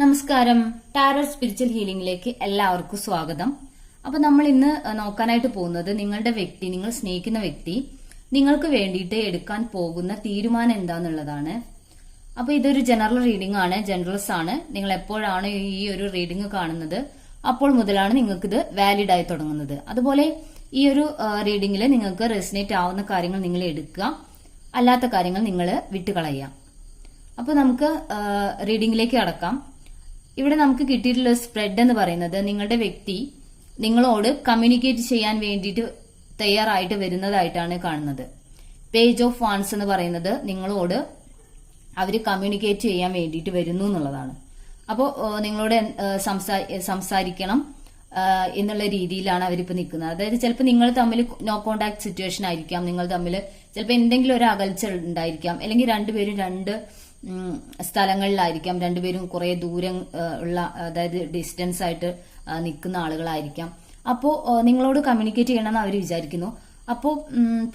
നമസ്കാരം. Tarot spiritual ഹീലിംഗിലേക്ക് എല്ലാവർക്കും സ്വാഗതം. അപ്പൊ നമ്മൾ ഇന്ന് നോക്കാനായിട്ട് പോകുന്നത് നിങ്ങളുടെ വ്യക്തി, നിങ്ങൾ സ്നേഹിക്കുന്ന വ്യക്തി നിങ്ങൾക്ക് വേണ്ടിയിട്ട് എടുക്കാൻ പോകുന്ന തീരുമാനം എന്താന്നുള്ളതാണ്. അപ്പൊ ഇതൊരു ജനറൽ റീഡിംഗ് ആണ്, ജനറൽസ് ആണ്. നിങ്ങൾ എപ്പോഴാണ് ഈ ഒരു റീഡിംഗ് കാണുന്നത് അപ്പോൾ മുതലാണ് നിങ്ങൾക്ക് ഇത് വാലിഡ് ആയി തുടങ്ങുന്നത്. അതുപോലെ ഈ ഒരു റീഡിംഗിൽ നിങ്ങൾക്ക് റെസിനേറ്റ് ആവുന്ന കാര്യങ്ങൾ നിങ്ങൾ എടുക്കുക, അല്ലാത്ത കാര്യങ്ങൾ നിങ്ങൾ വിട്ടുകളയുക. അപ്പൊ നമുക്ക് റീഡിംഗിലേക്ക് കടക്കാം. ഇവിടെ നമുക്ക് കിട്ടിയിട്ടുള്ള സ്പ്രെഡ് എന്ന് പറയുന്നത് നിങ്ങളുടെ വ്യക്തി നിങ്ങളോട് കമ്മ്യൂണിക്കേറ്റ് ചെയ്യാൻ വേണ്ടിയിട്ട് തയ്യാറായിട്ട് വരുന്നതായിട്ടാണ് കാണുന്നത്. പേജ് ഓഫ് വാൻസ് എന്ന് പറയുന്നത് നിങ്ങളോട് അവര് കമ്മ്യൂണിക്കേറ്റ് ചെയ്യാൻ വേണ്ടിയിട്ട് വരുന്നു എന്നുള്ളതാണ്. അപ്പോൾ നിങ്ങളോട് സംസാരിക്കണം എന്നുള്ള രീതിയിലാണ് അവരിപ്പോ നിൽക്കുന്നത്. അതായത് ചിലപ്പോൾ നിങ്ങൾ തമ്മിൽ നോ കോണ്ടാക്ട് സിറ്റുവേഷൻ ആയിരിക്കാം, നിങ്ങൾ തമ്മിൽ ചിലപ്പോൾ എന്തെങ്കിലും ഒരു അകൽച്ച ഉണ്ടായിരിക്കാം, അല്ലെങ്കിൽ രണ്ടുപേരും രണ്ട് സ്ഥലങ്ങളിലായിരിക്കാം, രണ്ടുപേരും കുറെ ദൂരം ഉള്ള, അതായത് ഡിസ്റ്റൻസ് ആയിട്ട് നിൽക്കുന്ന ആളുകളായിരിക്കാം. അപ്പോൾ നിങ്ങളോട് കമ്മ്യൂണിക്കേറ്റ് ചെയ്യണമെന്ന് അവർ വിചാരിക്കുന്നു. അപ്പോൾ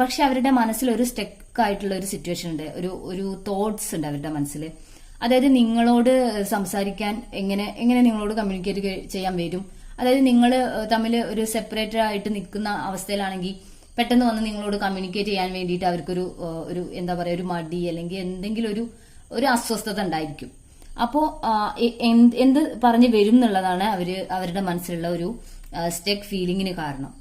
പക്ഷെ അവരുടെ മനസ്സിൽ ഒരു സ്റ്റക്ക് ആയിട്ടുള്ള ഒരു സിറ്റുവേഷൻ ഉണ്ട്, ഒരു തോട്ട്സ് ഉണ്ട് അവരുടെ മനസ്സിൽ. അതായത് നിങ്ങളോട് സംസാരിക്കാൻ എങ്ങനെ നിങ്ങളോട് കമ്മ്യൂണിക്കേറ്റ് ചെയ്യാൻ വരും. അതായത് നിങ്ങൾ തമ്മിൽ ഒരു സെപ്പറേറ്റ് ആയിട്ട് നിൽക്കുന്ന അവസ്ഥയിലാണെങ്കിൽ പെട്ടെന്ന് വന്ന് നിങ്ങളോട് കമ്മ്യൂണിക്കേറ്റ് ചെയ്യാൻ വേണ്ടിയിട്ട് അവർക്കൊരു എന്താ പറയാ, ഒരു മടി അല്ലെങ്കിൽ എന്തെങ്കിലും ഒരു അസ്വസ്ഥത ഉണ്ടായിരിക്കും. അപ്പോ എന്ത് പറഞ്ഞു വരും എന്നുള്ളതാണ് അവരുടെ മനസ്സിലുള്ള ഒരു സ്റ്റക്ക് ഫീലിംഗിന് കാരണം.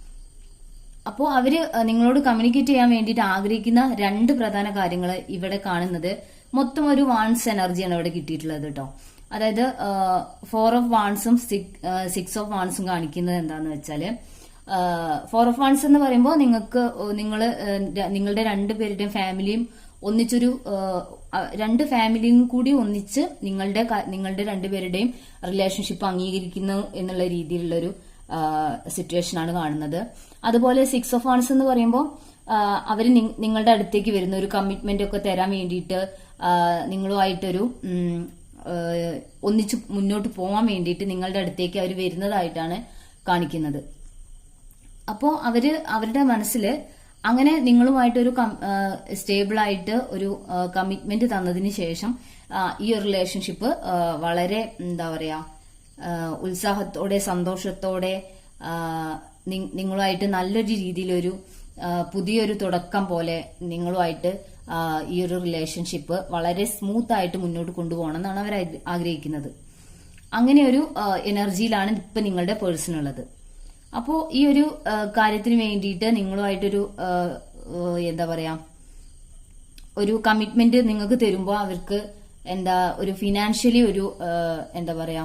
അപ്പോൾ അവര് നിങ്ങളോട് കമ്മ്യൂണിക്കേറ്റ് ചെയ്യാൻ വേണ്ടിയിട്ട് ആഗ്രഹിക്കുന്ന രണ്ട് പ്രധാന കാര്യങ്ങൾ ഇവിടെ കാണുന്നത് മൊത്തം ഒരു വാൺസ് എനർജിയാണ് ഇവിടെ കിട്ടിയിട്ടുള്ളത് കേട്ടോ. അതായത് 4 ഓഫ് വാൺസും 6 ഓഫ് വാൺസും കാണിക്കുന്നത് എന്താന്ന് വെച്ചാല്, 4 ഓഫ് വാൺസ് എന്ന് പറയുമ്പോൾ നിങ്ങളുടെ രണ്ടുപേരുടെയും ഫാമിലിയും ഒന്നിച്ചൊരു രണ്ട് ഫാമിലിയും കൂടി ഒന്നിച്ച് നിങ്ങളുടെ രണ്ടുപേരുടെയും റിലേഷൻഷിപ്പ് അംഗീകരിക്കുന്നു എന്നുള്ള രീതിയിലുള്ള ഒരു സിറ്റുവേഷൻ ആണ് കാണുന്നത്. അതുപോലെ 6 ഓഫ് വാൺസ് എന്ന് പറയുമ്പോൾ അവര് നിങ്ങളുടെ അടുത്തേക്ക് വരുന്ന ഒരു കമ്മിറ്റ്മെന്റ് ഒക്കെ തരാൻ വേണ്ടിയിട്ട് നിങ്ങളുമായിട്ടൊരു ഒന്നിച്ച് മുന്നോട്ട് പോകാൻ വേണ്ടിയിട്ട് നിങ്ങളുടെ അടുത്തേക്ക് അവർ വരുന്നതായിട്ടാണ് കാണിക്കുന്നത്. അപ്പോൾ അവരുടെ മനസ്സിൽ അങ്ങനെ നിങ്ങളുമായിട്ടൊരു സ്റ്റേബിൾ ആയിട്ട് ഒരു കമ്മിറ്റ്മെന്റ് തന്നതിന് ശേഷം ഈ ഒരു റിലേഷൻഷിപ്പ് വളരെ എന്താ പറയാ, ഉത്സാഹത്തോടെ സന്തോഷത്തോടെ നിങ്ങളുമായിട്ട് നല്ലൊരു രീതിയിലൊരു പുതിയൊരു തുടക്കം പോലെ നിങ്ങളുമായിട്ട് ഈ ഒരു റിലേഷൻഷിപ്പ് വളരെ സ്മൂത്ത് ആയിട്ട് മുന്നോട്ട് കൊണ്ടുപോകണം എന്നാണ് അവർ ആഗ്രഹിക്കുന്നത്. അങ്ങനെ ഒരു എനർജിയിലാണ് ഇപ്പൊ നിങ്ങളുടെ പേഴ്സൺ ഉള്ളത്. അപ്പോ ഈ ഒരു കാര്യത്തിന് വേണ്ടിയിട്ട് നിങ്ങളുമായിട്ടൊരു എന്താ പറയാ, ഒരു കമ്മിറ്റ്മെന്റ് നിങ്ങൾക്ക് തരുമ്പോൾ അവർക്ക് ഒരു ഫിനാൻഷ്യലി എന്താ പറയാ,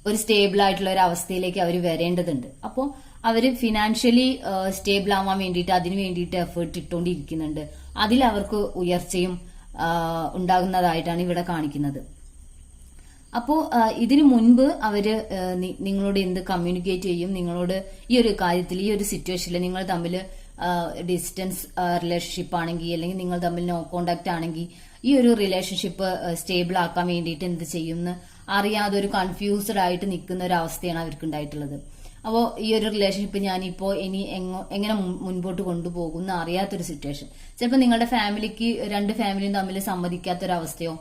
ഒരു സ്റ്റേബിൾ ആയിട്ടുള്ള ഒരു അവസ്ഥയിലേക്ക് അവർ വരേണ്ടതുണ്ട്. അപ്പോൾ അവര് ഫിനാൻഷ്യലി സ്റ്റേബിൾ ആവാൻ വേണ്ടിയിട്ട് അതിനു വേണ്ടിയിട്ട് എഫേർട്ട് ഇട്ടുകൊണ്ടിരിക്കുന്നുണ്ട്. അതിൽ അവർക്ക് ഉയർച്ചയും ഉണ്ടാകുന്നതായിട്ടാണ് ഇവിടെ കാണിക്കുന്നത്. അപ്പോ ഇതിനു മുൻപ് അവര് നിങ്ങളോട് എന്ത് കമ്മ്യൂണിക്കേറ്റ് ചെയ്യും, നിങ്ങളോട് ഈ ഒരു കാര്യത്തിൽ, ഈ ഒരു സിറ്റുവേഷനിൽ നിങ്ങൾ തമ്മിൽ ഡിസ്റ്റൻസ് റിലേഷൻഷിപ്പ് ആണെങ്കിൽ, അല്ലെങ്കിൽ നിങ്ങൾ തമ്മിൽ നോ കോണ്ടാക്ട് ആണെങ്കിൽ ഈ ഒരു റിലേഷൻഷിപ്പ് സ്റ്റേബിൾ ആക്കാൻ വേണ്ടിയിട്ട് എന്ത് ചെയ്യുമെന്ന് അറിയാതെ ഒരു കൺഫ്യൂസ്ഡ് ആയിട്ട് നിൽക്കുന്ന ഒരു അവസ്ഥയാണ് അവർക്ക് ഉണ്ടായിട്ടുള്ളത്. അപ്പോൾ ഈ ഒരു റിലേഷൻഷിപ്പ് ഞാനിപ്പോ ഇനി എങ്ങനെ മുൻപോട്ട് കൊണ്ടുപോകും എന്ന് അറിയാത്തൊരു സിറ്റുവേഷൻ. ചിലപ്പോൾ നിങ്ങളുടെ രണ്ട് ഫാമിലിയും തമ്മിൽ സമ്മതിക്കാത്തൊരവസ്ഥയോ,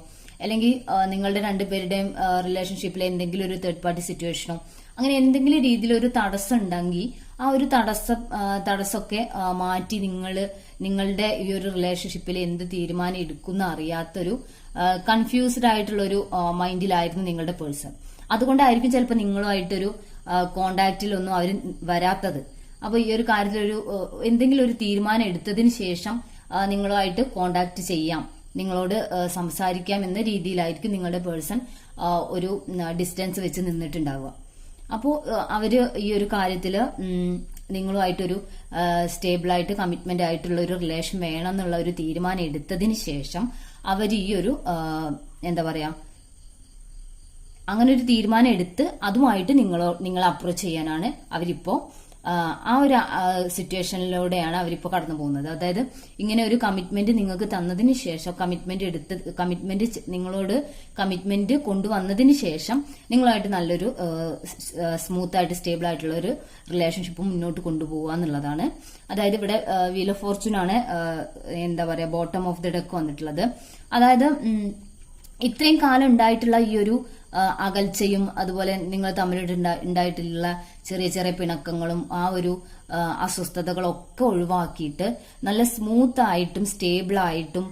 അല്ലെങ്കിൽ നിങ്ങളുടെ രണ്ടുപേരുടെയും റിലേഷൻഷിപ്പിലെ എന്തെങ്കിലും ഒരു തേർഡ് പാർട്ടി സിറ്റുവേഷനോ, അങ്ങനെ എന്തെങ്കിലും രീതിയിൽ ഒരു തടസ്സം ഉണ്ടെങ്കിൽ ആ ഒരു തടസ്സമൊക്കെ മാറ്റി നിങ്ങളുടെ ഈ ഒരു റിലേഷൻഷിപ്പിൽ എന്ത് തീരുമാനം എടുക്കുന്ന അറിയാത്തൊരു കൺഫ്യൂസ്ഡ് ആയിട്ടുള്ള ഒരു മൈൻഡിലായിരുന്നു നിങ്ങളുടെ പേഴ്സൺ. അതുകൊണ്ടായിരിക്കും ചിലപ്പോൾ നിങ്ങളുമായിട്ടൊരു കോണ്ടാക്റ്റിലൊന്നും അവർ വരാത്തത്. അപ്പൊ ഈ ഒരു കാര്യത്തിൽ എന്തെങ്കിലും ഒരു തീരുമാനം എടുത്തതിന് ശേഷം നിങ്ങളുമായിട്ട് കോണ്ടാക്ട് ചെയ്യാം, നിങ്ങളോട് സംസാരിക്കാം എന്ന രീതിയിലായിരിക്കും നിങ്ങളുടെ പേഴ്സൺ ഒരു ഡിസ്റ്റൻസ് വെച്ച് നിന്നിട്ടുണ്ടാവുക. അപ്പോൾ അവര് ഈ ഒരു കാര്യത്തില് നിങ്ങളുമായിട്ടൊരു സ്റ്റേബിൾ ആയിട്ട് കമ്മിറ്റ്മെന്റ് ആയിട്ടുള്ള ഒരു റിലേഷൻ വേണം എന്നുള്ള ഒരു തീരുമാനം എടുത്തതിന് ശേഷം അവർ ഈ ഒരു എന്താ പറയാ, അങ്ങനെ ഒരു തീരുമാനം എടുത്ത് അതുമായിട്ട് നിങ്ങളെ അപ്രോച്ച് ചെയ്യാനാണ് അവരിപ്പോ ആ ഒരു സിറ്റുവേഷനിലൂടെയാണ് അവരിപ്പോ കടന്നു പോകുന്നത്. അതായത് ഇങ്ങനെ ഒരു കമ്മിറ്റ്മെന്റ് നിങ്ങൾക്ക് തന്നതിന് ശേഷം, നിങ്ങളോട് കമ്മിറ്റ്മെന്റ് കൊണ്ടുവന്നതിന് ശേഷം നിങ്ങളായിട്ട് നല്ലൊരു സ്മൂത്ത് ആയിട്ട് സ്റ്റേബിൾ ആയിട്ടുള്ള ഒരു റിലേഷൻഷിപ്പ് മുന്നോട്ട് കൊണ്ടുപോകുക എന്നുള്ളതാണ്. അതായത് ഇവിടെ വീൽ ഓഫ് ഫോർച്യൂൺ ആണ് എന്താ പറയാ, ബോട്ടം ഓഫ് ദി ഡെക്ക് വന്നിട്ടുള്ളത്. അതായത് ഇത്രയും കാലം ഉണ്ടായിട്ടുള്ള ഈ ഒരു അകൽച്ചയും അതുപോലെ നിങ്ങൾ തമ്മിൽ ഉണ്ടായിട്ടുള്ള ചെറിയ ചെറിയ പിണക്കങ്ങളും ആ ഒരു അസ്വസ്ഥതകളൊക്കെ ഒഴിവാക്കിയിട്ട് നല്ല സ്മൂത്ത് ആയിട്ടും സ്റ്റേബിൾ ആയിട്ടും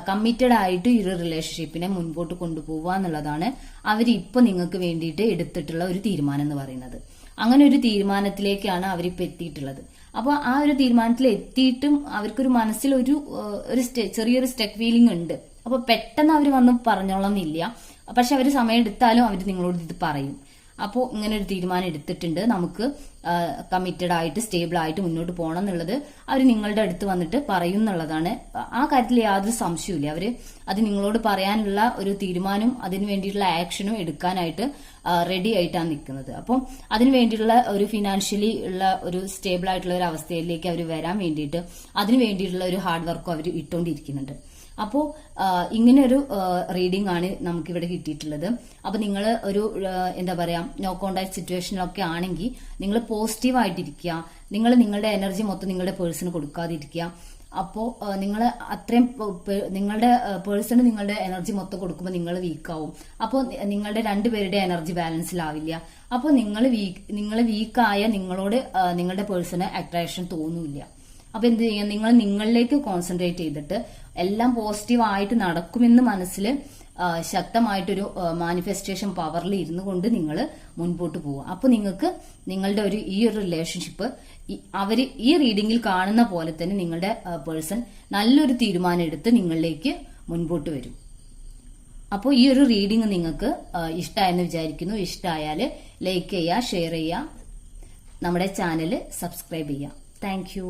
കമ്മിറ്റഡ് ആയിട്ട് ഈ ഒരു റിലേഷൻഷിപ്പിനെ മുൻപോട്ട് കൊണ്ടുപോവുക എന്നുള്ളതാണ് അവരിപ്പോ നിങ്ങൾക്ക് വേണ്ടിയിട്ട് എടുത്തിട്ടുള്ള ഒരു തീരുമാനം എന്ന് പറയുന്നത്. അങ്ങനെ ഒരു തീരുമാനത്തിലേക്കാണ് അവരിപ്പോ എത്തിയിട്ടുള്ളത്. അപ്പൊ ആ ഒരു തീരുമാനത്തിൽ എത്തിയിട്ടും അവർക്കൊരു മനസ്സിൽ ഒരു ചെറിയൊരു സ്റ്റക്ക് ഫീലിംഗ് ഉണ്ട്. അപ്പൊ പെട്ടെന്ന് അവർ വന്ന് പറഞ്ഞോളന്നില്ല, പക്ഷെ അവർ സമയം എടുത്താലും അവർ നിങ്ങളോട് ഇത് പറയും. അപ്പോൾ ഇങ്ങനെ ഒരു തീരുമാനം എടുത്തിട്ടുണ്ട്, നമുക്ക് കമ്മിറ്റഡ് ആയിട്ട് സ്റ്റേബിൾ ആയിട്ട് മുന്നോട്ട് പോകണം എന്നുള്ളത് അവർ നിങ്ങളുടെ അടുത്ത് വന്നിട്ട് പറയും എന്നുള്ളതാണ്. ആ കാര്യത്തിൽ യാതൊരു സംശയമില്ല. അവര് അത് നിങ്ങളോട് പറയാനുള്ള ഒരു തീരുമാനം അതിനു വേണ്ടിയിട്ടുള്ള ആക്ഷനും എടുക്കാനായിട്ട് റെഡി ആയിട്ടാണ് നിൽക്കുന്നത്. അപ്പം അതിനു വേണ്ടിയിട്ടുള്ള ഒരു ഫിനാൻഷ്യലി ഉള്ള ഒരു സ്റ്റേബിൾ ആയിട്ടുള്ള ഒരു അവസ്ഥയിലേക്ക് അവർ വരാൻ വേണ്ടിയിട്ട് അതിനു വേണ്ടിയിട്ടുള്ള ഒരു ഹാർഡ് വർക്കും അവർ ഇട്ടുകൊണ്ടിരിക്കുന്നുണ്ട്. അപ്പോ ഇങ്ങനെ ഒരു റീഡിംഗ് ആണ് നമുക്കിവിടെ കിട്ടിയിട്ടുള്ളത്. അപ്പൊ നിങ്ങൾ ഒരു എന്താ പറയാ നോ കോണ്ടാക്ട് സിറ്റുവേഷനിലൊക്കെ ആണെങ്കിൽ നിങ്ങൾ പോസിറ്റീവ് ആയിട്ടിരിക്കുക. നിങ്ങൾ നിങ്ങളുടെ എനർജി മൊത്തം നിങ്ങളുടെ പേഴ്സണ് കൊടുക്കാതിരിക്കുക. അപ്പോ നിങ്ങൾ അത്രയും നിങ്ങളുടെ പേഴ്സണ് നിങ്ങളുടെ എനർജി മൊത്തം കൊടുക്കുമ്പോൾ നിങ്ങൾ വീക്കാവും. അപ്പോൾ നിങ്ങളുടെ രണ്ടുപേരുടെ എനർജി ബാലൻസിലാവില്ല. അപ്പോൾ നിങ്ങൾ വീക്കായ നിങ്ങളോട് നിങ്ങളുടെ പേഴ്സണ് അട്രാക്ഷൻ തോന്നൂല്ല. അപ്പൊ എന്ത് ചെയ്യാം, നിങ്ങൾ നിങ്ങളിലേക്ക് കോൺസെൻട്രേറ്റ് ചെയ്തിട്ട് എല്ലാം പോസിറ്റീവ് ആയിട്ട് നടക്കുമെന്ന് മനസ്സിൽ ശക്തമായിട്ടൊരു മാനിഫെസ്റ്റേഷൻ പവറിൽ ഇരുന്നു കൊണ്ട് നിങ്ങൾ മുൻപോട്ട് പോവുക. അപ്പൊ നിങ്ങൾക്ക് നിങ്ങളുടെ ഈ ഒരു റിലേഷൻഷിപ്പ് അവര് ഈ റീഡിംഗിൽ കാണുന്ന പോലെ തന്നെ നിങ്ങളുടെ പേഴ്സൺ നല്ലൊരു തീരുമാനം എടുത്ത് നിങ്ങളിലേക്ക് മുൻപോട്ട് വരും. അപ്പോൾ ഈ ഒരു റീഡിംഗ് നിങ്ങൾക്ക് ഇഷ്ടമായെന്ന് വിചാരിക്കുന്നു. ഇഷ്ടമായാൽ ലൈക്ക് ചെയ്യുക, ഷെയർ ചെയ്യുക, നമ്മുടെ ചാനൽ സബ്സ്ക്രൈബ് ചെയ്യുക. Thank you.